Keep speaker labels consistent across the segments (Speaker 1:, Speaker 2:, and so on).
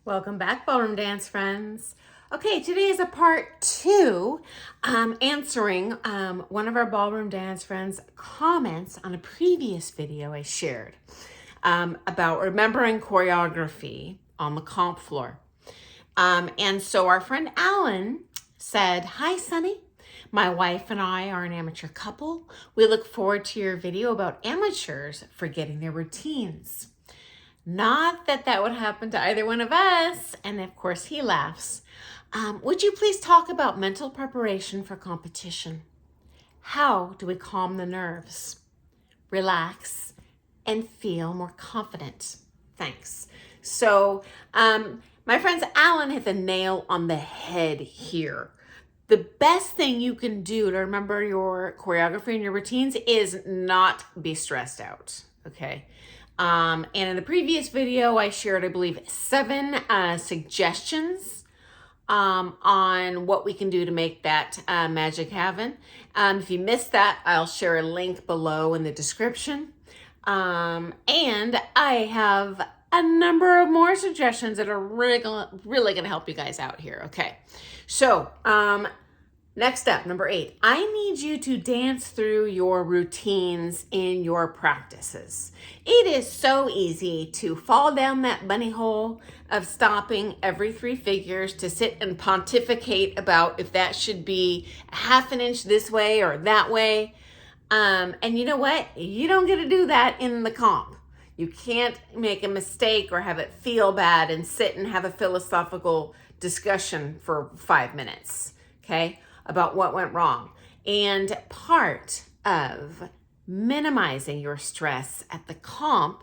Speaker 1: Welcome back, ballroom dance friends. Okay, today is a part 2, answering one of our ballroom dance friends' comments on a previous video I shared about remembering choreography on the comp floor. And so our friend Alan said, "Hi, Sunny. My wife and I are an amateur couple. We look forward to your video about amateurs forgetting their routines. Not that that would happen to either one of us." And of course he laughs. "Would you please talk about mental preparation for competition? How do we calm the nerves, relax, and feel more confident? Thanks." So my friends, Alan hit the nail on the head here. The best thing you can do to remember your choreography and your routines is not be stressed out, okay? And in the previous video, I shared, I believe, 7 suggestions on what we can do to make that magic happen. If you missed that, I'll share a link below in the description. And I have a number of more suggestions that are really going to help you guys out here. Okay, so next up, number 8, I need you to dance through your routines in your practices. It is so easy to fall down that bunny hole of stopping every 3 figures to sit and pontificate about if that should be a half an inch this way or that way. And you know what? You don't get to do that in the comp. You can't make a mistake or have it feel bad and sit and have a philosophical discussion for 5 minutes, okay, about what went wrong. And part of minimizing your stress at the comp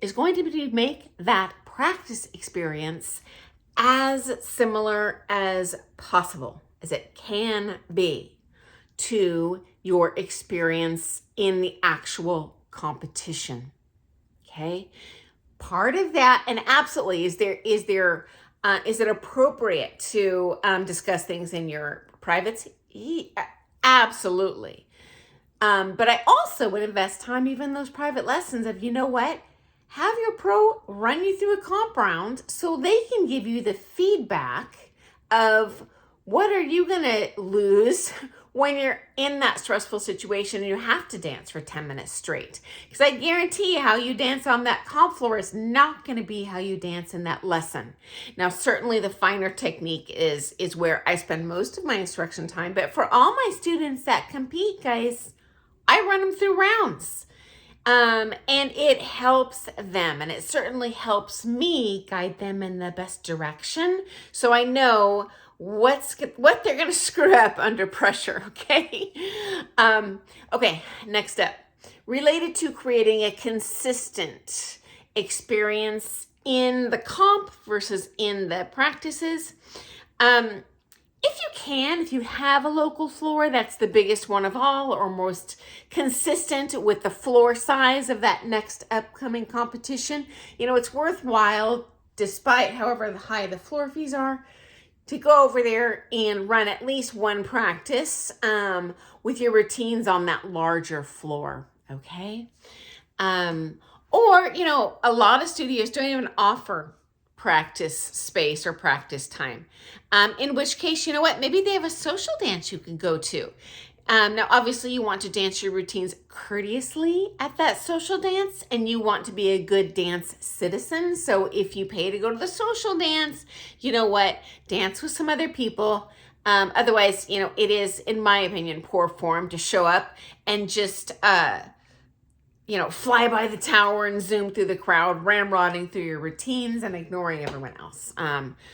Speaker 1: is going to be to make that practice experience as similar as possible, as it can be, to your experience in the actual competition. Okay, part of that, and absolutely, is it appropriate to discuss things in your privates? Absolutely. But I also would invest time even in those private lessons of, you know what, have your pro run you through a comp round so they can give you the feedback of what are you going to lose when you're in that stressful situation and you have to dance for 10 minutes straight. Because I guarantee you how you dance on that comp floor is not going to be how you dance in that lesson. Now, certainly the finer technique is where I spend most of my instruction time. But for all my students that compete, guys, I run them through rounds. And it helps them, and it certainly helps me guide them in the best direction. So I know what they're going to screw up under pressure, okay? Okay, next up. Related to creating a consistent experience in the comp versus in the practices. If you have a local floor that's the biggest one of all or most consistent with the floor size of that next upcoming competition, you know, it's worthwhile, despite however high the floor fees are, to go over there and run at least one practice with your routines on that larger floor, okay? Or, you know, a lot of studios don't even offer practice space or practice time, in which case, you know what, maybe they have a social dance you can go to. Now, obviously, you want to dance your routines courteously at that social dance, and you want to be a good dance citizen. So if you pay to go to the social dance, you know what, dance with some other people. Otherwise, you know, it is, in my opinion, poor form to show up and just, you know, fly by the tower and zoom through the crowd, ramrodding through your routines and ignoring everyone else.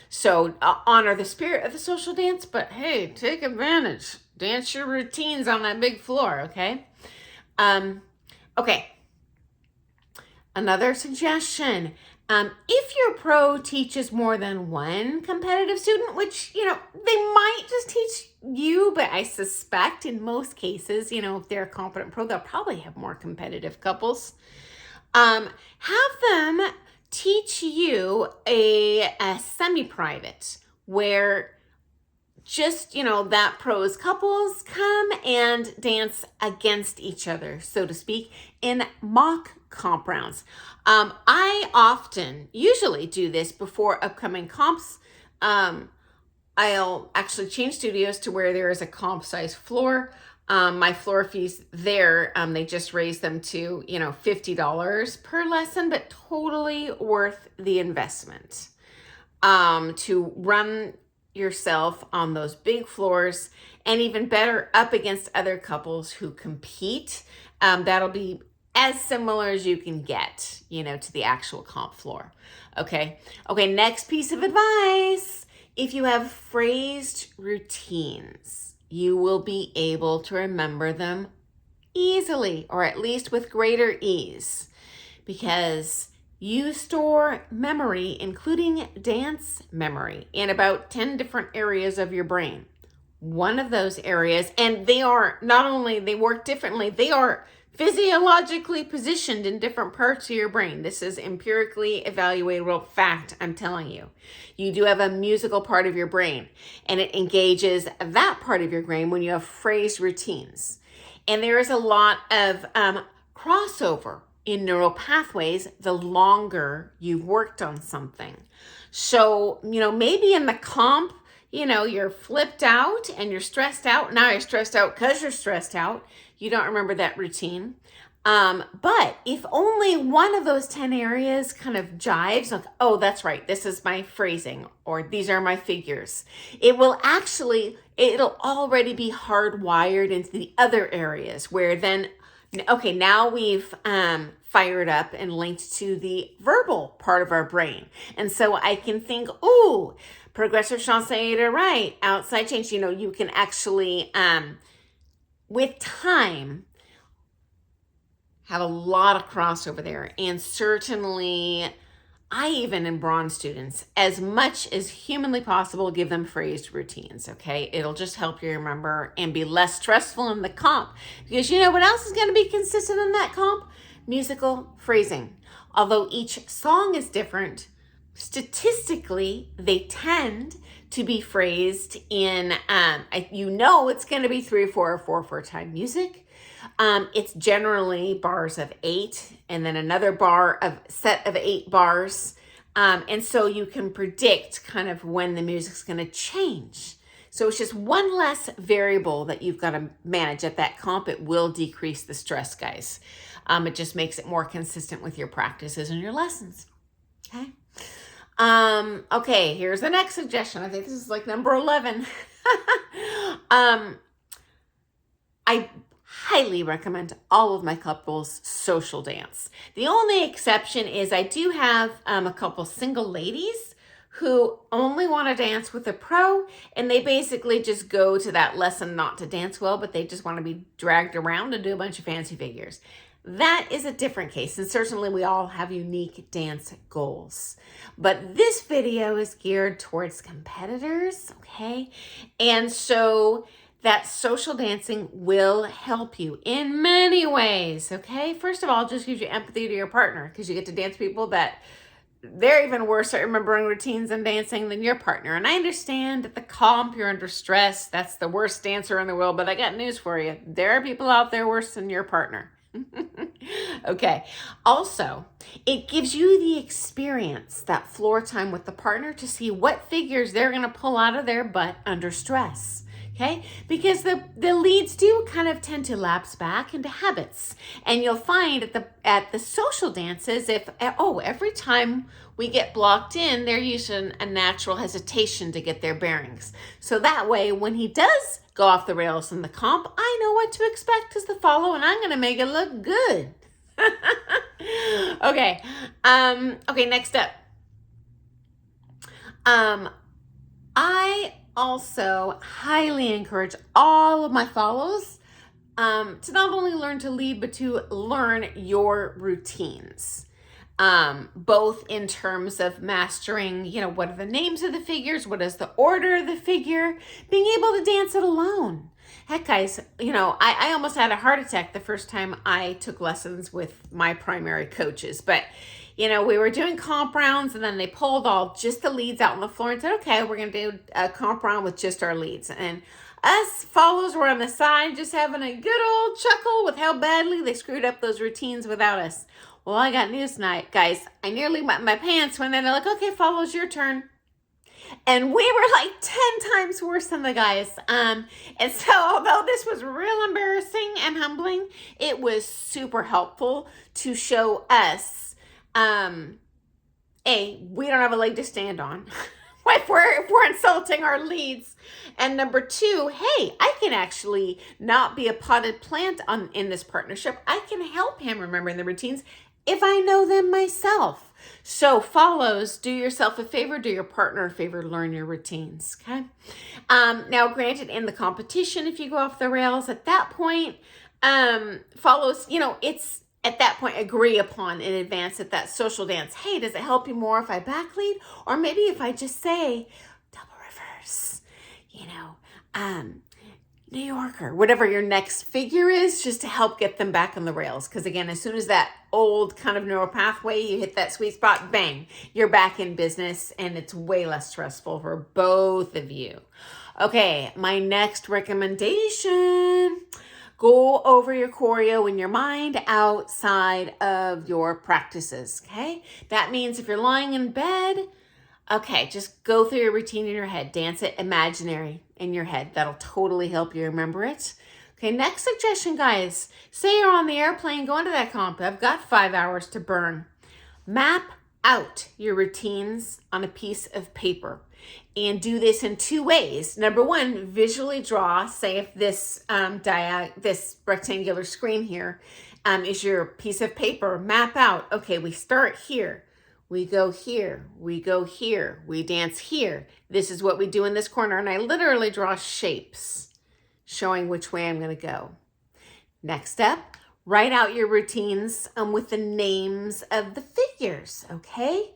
Speaker 1: So honor the spirit of the social dance, but hey, take advantage. Dance your routines on that big floor, okay? Okay. Another suggestion. If your pro teaches more than one competitive student, which, you know, they might just teach you, but I suspect in most cases, you know, if they're a competent pro, they'll probably have more competitive couples. Have them teach you a semi-private where just, you know, that pros couples come and dance against each other, so to speak, in mock comp rounds. I often, usually do this before upcoming comps. I'll actually change studios to where there is a comp size floor. My floor fees there, they just raised them to, $50 per lesson, but totally worth the investment to run yourself on those big floors, and even better, up against other couples who compete. That'll be as similar as you can get, to the actual comp floor. Okay, next piece of advice. If you have phrased routines, you will be able to remember them easily, or at least with greater ease, because you store memory, including dance memory, in about 10 different areas of your brain. One of those areas, and they are not only, they work differently, they are physiologically positioned in different parts of your brain. This is empirically evaluatable fact, I'm telling you. You do have a musical part of your brain, and it engages that part of your brain when you have phrased routines. And there is a lot of crossover in neural pathways the longer you've worked on something. So, maybe in the comp, you're flipped out and you're stressed out. Now you're stressed out because you're stressed out. You don't remember that routine. But if only one of those 10 areas kind of jives, like, oh, that's right, this is my phrasing, or these are my figures, it'll already be hardwired into the other areas where then, okay, now we've fired up and linked to the verbal part of our brain. And so I can think, ooh, progressive chanson to right, outside change. You can actually, with time, have a lot of crossover there. And certainly, I even in bronze students, as much as humanly possible, give them phrased routines, okay? It'll just help you remember and be less stressful in the comp. Because what else is going to be consistent in that comp? Musical phrasing. Although each song is different, statistically, they tend to be phrased in, it's going to be 3/4 or 4/4 time music. It's generally bars of 8 and then another set of 8 bars. And so you can predict kind of when the music's going to change. So it's just one less variable that you've got to manage at that comp. It will decrease the stress, guys. It just makes it more consistent with your practices and your lessons. Okay. Okay, here's the next suggestion. I think this is like number 11. I highly recommend all of my couples social dance. The only exception is I do have a couple single ladies who only want to dance with a pro, and they basically just go to that lesson not to dance well, but they just want to be dragged around and do a bunch of fancy figures. That is a different case, and certainly we all have unique dance goals. But this video is geared towards competitors, okay? And so that social dancing will help you in many ways, okay? First of all, it just gives you empathy to your partner, because you get to dance people that they're even worse at remembering routines and dancing than your partner. And I understand at the comp, you're under stress. That's the worst dancer in the world, but I got news for you. There are people out there worse than your partner. Okay. Also, it gives you the experience, that floor time with the partner, to see what figures they're going to pull out of their butt under stress. Okay, because the leads do kind of tend to lapse back into habits, and you'll find at the social dances, every time we get blocked in, they're using a natural hesitation to get their bearings. So that way, when he does go off the rails in the comp, I know what to expect as the follow, and I'm going to make it look good. Okay. Okay. Next up, I also highly encourage all of my follows to not only learn to lead, but to learn your routines, both in terms of mastering, what are the names of the figures, what is the order of the figure, being able to dance it alone. Heck, guys, I almost had a heart attack the first time I took lessons with my primary coaches, but we were doing comp rounds, and then they pulled just the leads out on the floor and said, okay, we're going to do a comp round with just our leads. And us follows were on the side just having a good old chuckle with how badly they screwed up those routines without us. Well, I got news tonight, guys. I nearly wet my pants when they're like, okay, follows your turn. And we were like 10 times worse than the guys. And so although this was real embarrassing and humbling, it was super helpful to show us, we don't have a leg to stand on if we're insulting our leads. And number two, hey, I can actually not be a potted plant in this partnership. I can help him remembering the routines if I know them myself. So follows, do yourself a favor, do your partner a favor, learn your routines, okay? Now, granted, in the competition, if you go off the rails at that point, follows, it's at that point agree upon in advance at that social dance. Hey, does it help you more if I back lead? Or maybe if I just say double reverse, New Yorker, whatever your next figure is, just to help get them back on the rails. Because again, as soon as that old kind of neural pathway, you hit that sweet spot, bang, you're back in business, and it's way less stressful for both of you. Okay, my next recommendation, go over your choreo in your mind outside of your practices, okay? That means if you're lying in bed, okay, just go through your routine in your head. Dance it imaginary in your head. That'll totally help you remember it. Okay, next suggestion, guys. Say you're on the airplane going to that comp. I've got 5 hours to burn. Map out your routines on a piece of paper. And do this in 2 ways. Number one, visually draw. Say if this this rectangular screen here is your piece of paper. Map out. Okay, we start here. We go here, we go here, we dance here. This is what we do in this corner. And I literally draw shapes showing which way I'm gonna go. Next step, write out your routines with the names of the figures, okay?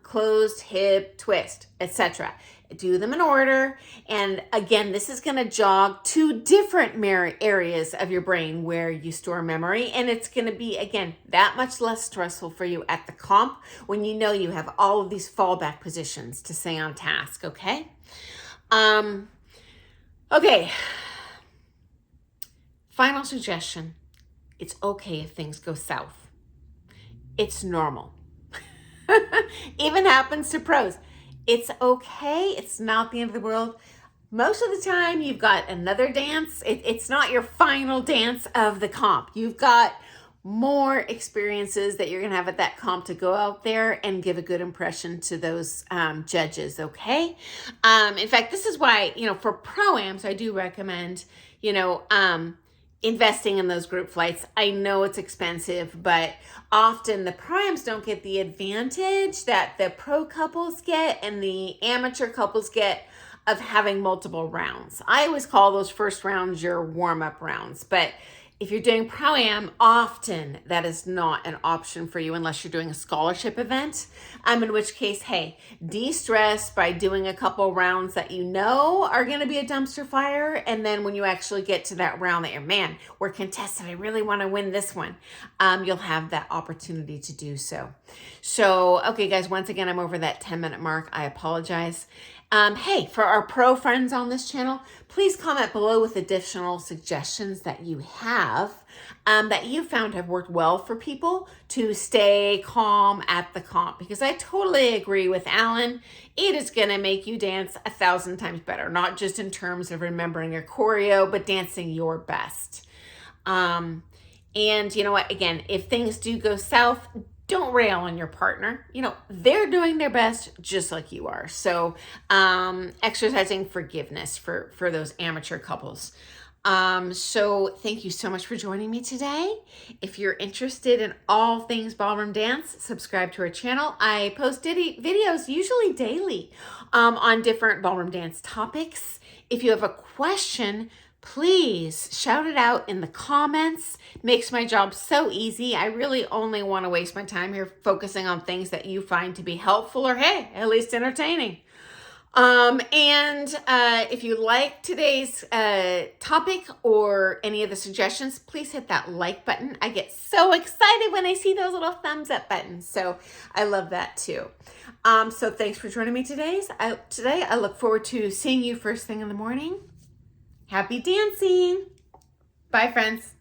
Speaker 1: Closed, hip, twist, etc. Do them in order. And again, this is going to jog 2 different areas of your brain where you store memory. And it's going to be, again, that much less stressful for you at the comp when you know you have all of these fallback positions to stay on task, okay? Okay. Final suggestion. It's okay if things go south. It's normal. Even happens to pros. It's okay. It's not the end of the world. Most of the time, you've got another dance. It's not your final dance of the comp. You've got more experiences that you're going to have at that comp to go out there and give a good impression to those judges, okay? In fact, this is why, for pro-ams, I do recommend, investing in those group flights. I know it's expensive, but often the primes don't get the advantage that the pro couples get and the amateur couples get of having multiple rounds. I always call those first rounds your warm-up rounds, but if you're doing pro-am, often that is not an option for you unless you're doing a scholarship event, in which case, hey, de-stress by doing a couple rounds that you know are going to be a dumpster fire, and then when you actually get to that round that you're, man, we're contested, I really want to win this one, you'll have that opportunity to do so. So, okay, guys, once again, I'm over that 10-minute mark. I apologize. Hey, for our pro friends on this channel, please comment below with additional suggestions that you have that you found have worked well for people to stay calm at the comp. Because I totally agree with Alan. It is going to make you dance 1,000 times better, not just in terms of remembering your choreo, but dancing your best. And you know what? Again, if things do go south, don't rail on your partner. They're doing their best just like you are. So exercising forgiveness for those amateur couples. So thank you so much for joining me today. If you're interested in all things ballroom dance, subscribe to our channel. I post videos usually daily on different ballroom dance topics. If you have a question, please shout it out in the comments. Makes my job so easy. I really only want to waste my time here focusing on things that you find to be helpful or, hey, at least entertaining. If you like today's topic or any of the suggestions, please hit that like button. I get so excited when I see those little thumbs up buttons. So I love that too. So thanks for joining me today. I look forward to seeing you first thing in the morning. Happy dancing. Bye, friends.